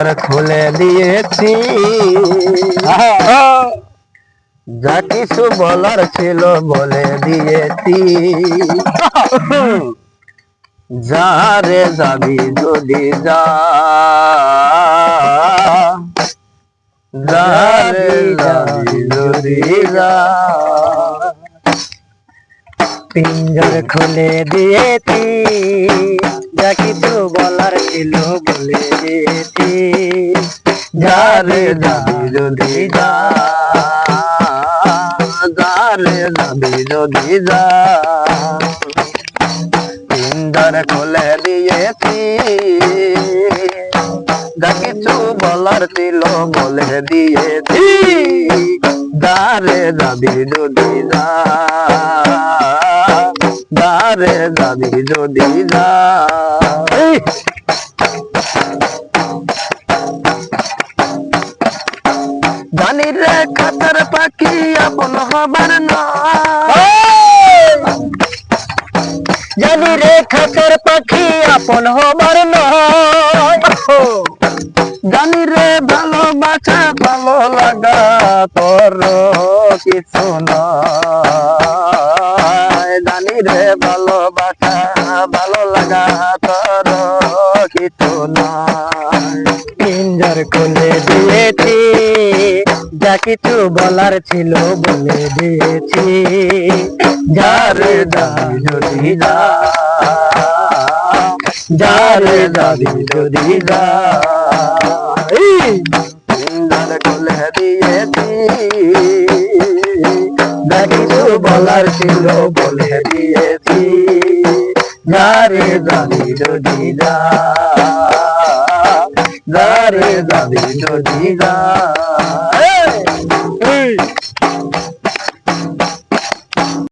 খুলে দিয়েছি, যা কিছু বলার ছিল বলে দিয়েছি। যারে যাবি যদি যা, যারে যাবি যদি যা। পিঞ্জর খুলে দিয়েছি, যা কিছু বলার ছিল বলে দিয়েছি। যারে যাবি যদি যা, যারে যাবি যদি যা। পিঞ্জর খুলে দিয়েছি, যা কিছু বলার ছিল বলে দিয়েছি। যারে যাবি যদি যা, যারে যাবি যদি যা। জানি রে খাতার পাখি আপন হবার নয়, জানি রে খাতার পাখি আপন হবার নয়। জানি রে ভালোবাসা ভালো লাগা তোর কিছু নয়। জানি রে ভালোবাসা ভালো লাগা তোর কিছু নয়। পিঞ্জর খুলে দিয়েছি, যা কিছু বলার ছিল বলে দিয়েছি। যারে যাবি যদি যা, যারে যাবি যদি যা। পিঞ্জর খুলে দিয়েছি, যা কিছু বলার ছিল বলে দিয়েছি। যারে যাবি যদি যা, যারে যাবি যদি যা।